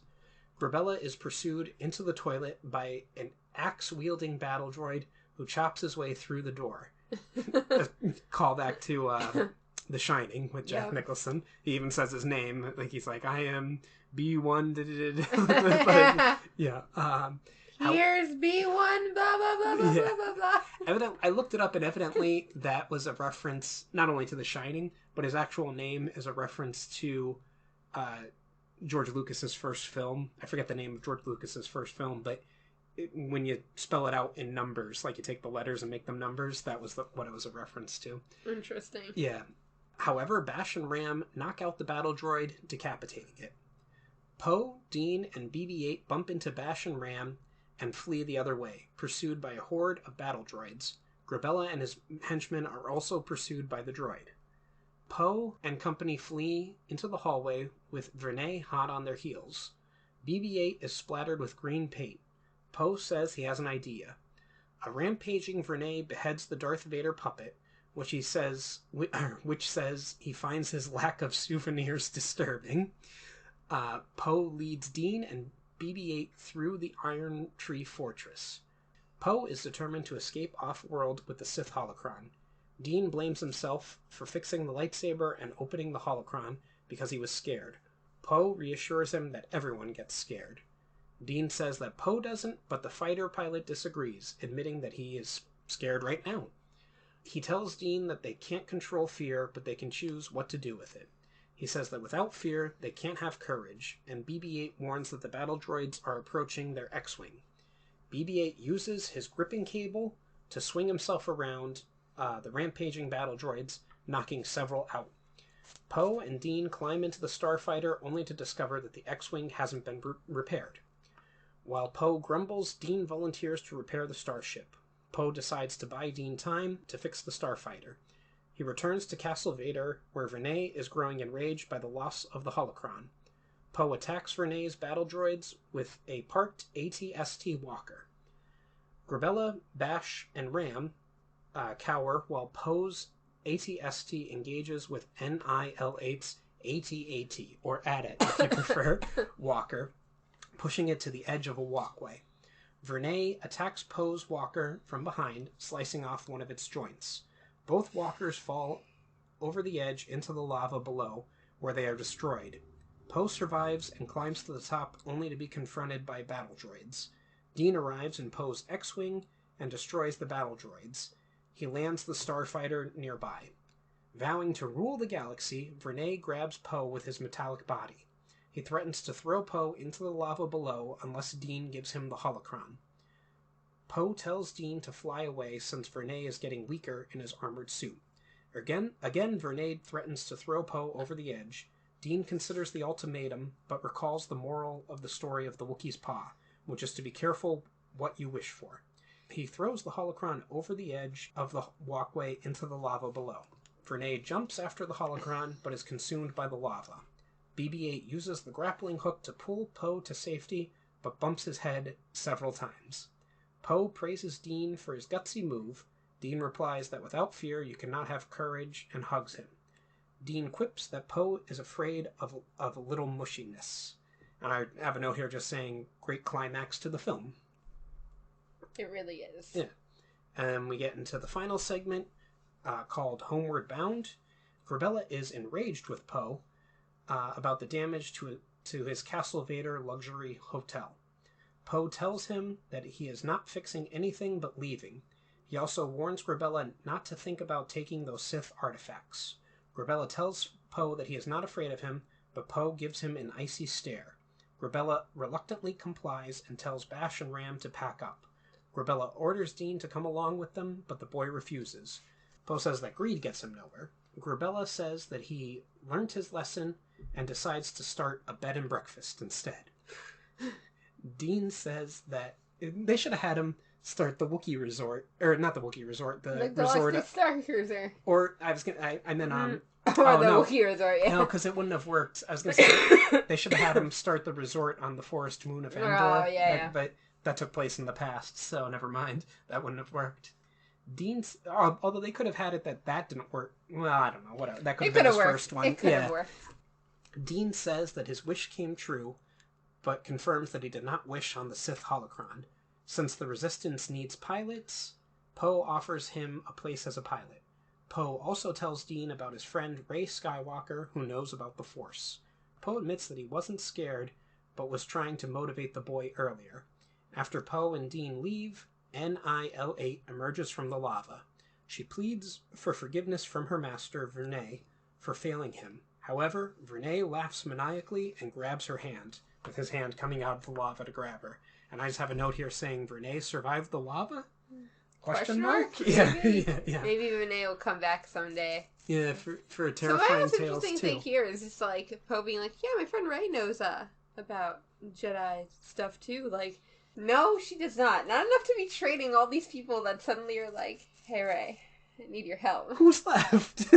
[SPEAKER 1] Grabella is pursued into the toilet by an axe-wielding battle droid who chops his way through the door. Call back to The Shining with Jack Nicholson. He even says his name. He's like, I am B1. But, yeah.
[SPEAKER 2] Here's B1, blah, blah, blah, blah,
[SPEAKER 1] yeah.
[SPEAKER 2] blah, blah, blah.
[SPEAKER 1] I looked it up, and evidently that was a reference not only to The Shining, but his actual name is a reference to George Lucas's first film. I forget the name of George Lucas's first film, but when you spell it out in numbers, like you take the letters and make them numbers, that was what it was a reference to.
[SPEAKER 2] Interesting.
[SPEAKER 1] Yeah. However, Bash and Ram knock out the battle droid, decapitating it. Poe, Dean, and BB-8 bump into Bash and Ram and flee the other way, pursued by a horde of battle droids. Grabella and his henchmen are also pursued by the droid. Poe and company flee into the hallway with Vanee hot on their heels. BB-8 is splattered with green paint. Poe says he has an idea. A rampaging Vanee beheads the Darth Vader puppet, which says he finds his lack of souvenirs disturbing. Poe leads Dean and BB-8 through the Iron Tree Fortress. Poe is determined to escape off-world with the Sith holocron. Dean blames himself for fixing the lightsaber and opening the holocron because he was scared. Poe reassures him that everyone gets scared. Dean says that Poe doesn't, but the fighter pilot disagrees, admitting that he is scared right now. He tells Dean that they can't control fear, but they can choose what to do with it. He says that without fear, they can't have courage, and BB-8 warns that the battle droids are approaching their X-Wing. BB-8 uses his gripping cable to swing himself around the rampaging battle droids, knocking several out. Poe and Dean climb into the starfighter only to discover that the X-Wing hasn't been repaired. While Poe grumbles, Dean volunteers to repair the starship. Poe decides to buy Dean time to fix the starfighter. He returns to Castle Vader, where Vanee is growing enraged by the loss of the holocron. Poe attacks Vanee's battle droids with a parked AT-ST walker. Grabella, Bash, and Ram cower while Poe's AT-ST engages with NIL-8's AT-AT, or AT-AT if you prefer, walker, pushing it to the edge of a walkway. Vanee attacks Poe's walker from behind, slicing off one of its joints. Both walkers fall over the edge into the lava below, where they are destroyed. Poe survives and climbs to the top, only to be confronted by battle droids. Dean arrives in Poe's X-Wing and destroys the battle droids. He lands the starfighter nearby. Vowing to rule the galaxy, Vanee grabs Poe with his metallic body. He threatens to throw Poe into the lava below unless Dean gives him the holocron. Poe tells Dean to fly away since Vanee is getting weaker in his armored suit. Again, Vanee threatens to throw Poe over the edge. Dean considers the ultimatum, but recalls the moral of the story of the Wookiee's Paw, which is to be careful what you wish for. He throws the holocron over the edge of the walkway into the lava below. Vanee jumps after the holocron, but is consumed by the lava. BB-8 uses the grappling hook to pull Poe to safety, but bumps his head several times. Poe praises Dean for his gutsy move. Dean replies that without fear you cannot have courage, and hugs him. Dean quips that Poe is afraid of a little mushiness. And I have a note here just saying, great climax to the film.
[SPEAKER 2] It really is.
[SPEAKER 1] Yeah. And we get into the final segment called Homeward Bound. Grabella is enraged with Poe about the damage to his Castle Vader luxury hotel. Poe tells him that he is not fixing anything but leaving. He also warns Grabella not to think about taking those Sith artifacts. Grabella tells Poe that he is not afraid of him, but Poe gives him an icy stare. Grabella reluctantly complies and tells Bash and Ram to pack up. Grabella orders Dean to come along with them, but the boy refuses. Poe says that greed gets him nowhere. Grabella says that he learned his lesson and decides to start a bed and breakfast instead. Dean says that they should have had him start the Wookiee resort, or not the Wookiee resort, the resort.
[SPEAKER 2] The Star Cruiser.
[SPEAKER 1] Or I meant
[SPEAKER 2] Wookiee resort. Yeah.
[SPEAKER 1] No, because it wouldn't have worked. I was gonna say they should have had him start the resort on the forest moon of Endor.
[SPEAKER 2] Oh yeah.
[SPEAKER 1] But that took place in the past, so never mind. That wouldn't have worked. Dean's, although they could have had it that didn't work. Well, I don't know. Whatever. That could have been his first one.
[SPEAKER 2] It could have worked.
[SPEAKER 1] Dean says that his wish came true, but confirms that he did not wish on the Sith holocron. Since the Resistance needs pilots, Poe offers him a place as a pilot. Poe also tells Dean about his friend Rey Skywalker, who knows about the Force. Poe admits that he wasn't scared, but was trying to motivate the boy earlier. After Poe and Dean leave, NIL-8 emerges from the lava. She pleads for forgiveness from her master, Vanee, for failing him. However, Vanee laughs maniacally and grabs her hand, with his hand coming out of the lava to grab her. And I just have a note here saying, Vanee survived the lava? Question mark? Yeah, yeah.
[SPEAKER 2] Maybe Vanee will come back someday.
[SPEAKER 1] Yeah, for a terrifying
[SPEAKER 2] so
[SPEAKER 1] tales, too.
[SPEAKER 2] my most interesting thing here is just, like, Poe being like, yeah, my friend Rey knows, about Jedi stuff, too. Like, no, she does not. Not enough to be trading all these people that suddenly are like, hey, Rey, I need your help.
[SPEAKER 1] Who's left?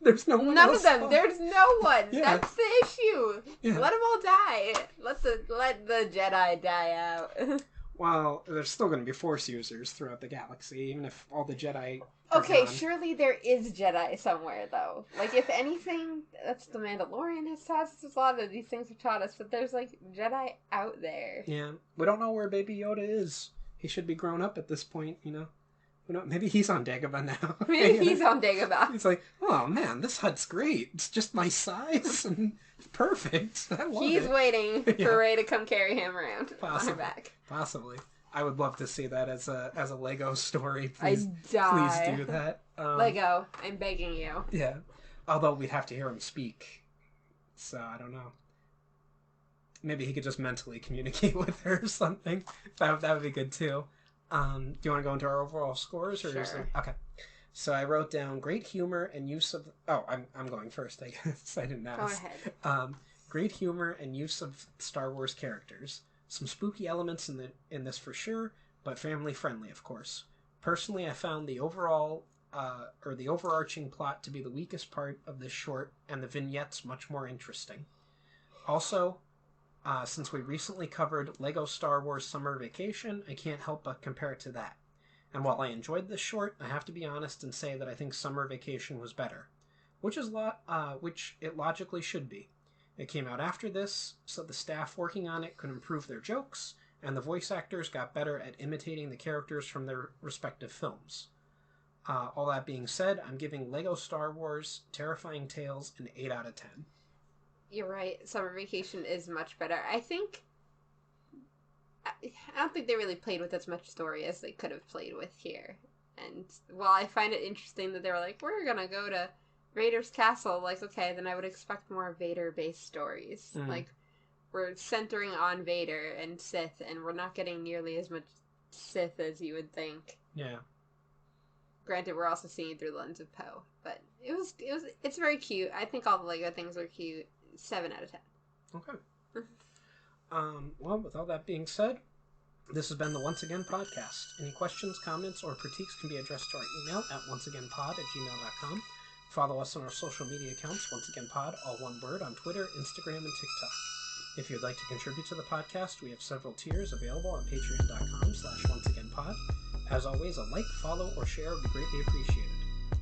[SPEAKER 1] There's no one
[SPEAKER 2] None
[SPEAKER 1] else
[SPEAKER 2] of them.
[SPEAKER 1] left.
[SPEAKER 2] There's no one.
[SPEAKER 1] Yeah.
[SPEAKER 2] That's the issue.
[SPEAKER 1] Yeah.
[SPEAKER 2] Let them all die. Let the Jedi die out.
[SPEAKER 1] Well, there's still going to be Force users throughout the galaxy, even if all the Jedi are
[SPEAKER 2] Okay,
[SPEAKER 1] gone.
[SPEAKER 2] surely there is Jedi somewhere, though. Like, if anything, that's the Mandalorian has taught us. A lot of these things have taught us, but there's, like, Jedi out there.
[SPEAKER 1] Yeah. We don't know where Baby Yoda is. He should be grown up at this point, you know? Maybe he's on Dagobah now.
[SPEAKER 2] Maybe he's on Dagobah.
[SPEAKER 1] He's like, oh man, this hut's great. It's just my size and perfect. I love it.
[SPEAKER 2] He's waiting for Rey to come carry him around on her back.
[SPEAKER 1] Possibly. I would love to see that as a Lego story.
[SPEAKER 2] Please
[SPEAKER 1] do that.
[SPEAKER 2] Lego, I'm begging you.
[SPEAKER 1] Yeah. Although we'd have to hear him speak. So, I don't know. Maybe he could just mentally communicate with her or something. That would be good too. Do you want to go into our overall scores? Or
[SPEAKER 2] sure.
[SPEAKER 1] Okay. So I wrote down great humor and use of... Oh, I'm going first, I guess. I didn't ask.
[SPEAKER 2] Go ahead.
[SPEAKER 1] Great humor and use of Star Wars characters. Some spooky elements in this for sure, but family friendly, of course. Personally, I found the overarching plot to be the weakest part of this short, and the vignettes much more interesting. Also, since we recently covered Lego Star Wars Summer Vacation, I can't help but compare it to that. And while I enjoyed this short, I have to be honest and say that I think Summer Vacation was better, which it logically should be. It came out after this, so the staff working on it could improve their jokes, and the voice actors got better at imitating the characters from their respective films. All that being said, I'm giving Lego Star Wars Terrifying Tales an 8 out of 10.
[SPEAKER 2] You're right. Summer Vacation is much better. I don't think they really played with as much story as they could have played with here. And while I find it interesting that they were like, we're gonna go to Vader's castle, like, okay, then I would expect more Vader-based stories. Mm-hmm. Like, we're centering on Vader and Sith, and we're not getting nearly as much Sith as you would think.
[SPEAKER 1] Yeah.
[SPEAKER 2] Granted, we're also seeing it through the lens of Poe, but it's very cute. I think all the Lego things are cute. 7 out of 10.
[SPEAKER 1] Okay. Well, with all that being said, this has been the Once Again podcast. Any questions, comments, or critiques can be addressed to our email at onceagainpod@gmail.com. Follow us on our social media accounts, Once Again Pod, all one word, on Twitter, Instagram, and TikTok. If you'd like to contribute to the podcast, we have several tiers available on patreon.com/onceagainpod. As always, a like, follow, or share would be greatly appreciated.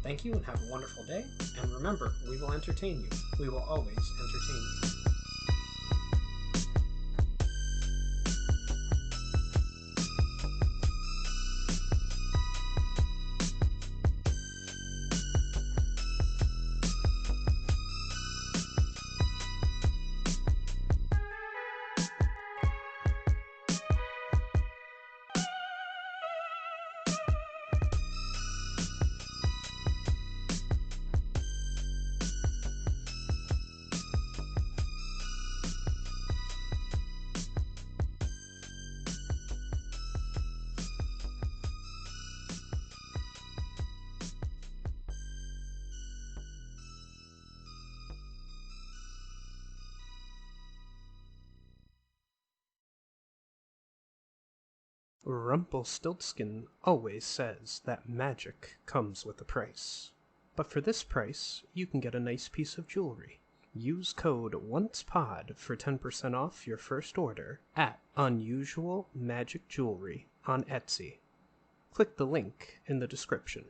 [SPEAKER 1] Thank you and have a wonderful day. And remember, we will entertain you. We will always entertain you. Rumpelstiltskin always says that magic comes with a price. But for this price, you can get a nice piece of jewelry. Use code ONCEPOD for 10% off your first order at Unusual Magic Jewelry on Etsy. Click the link in the description.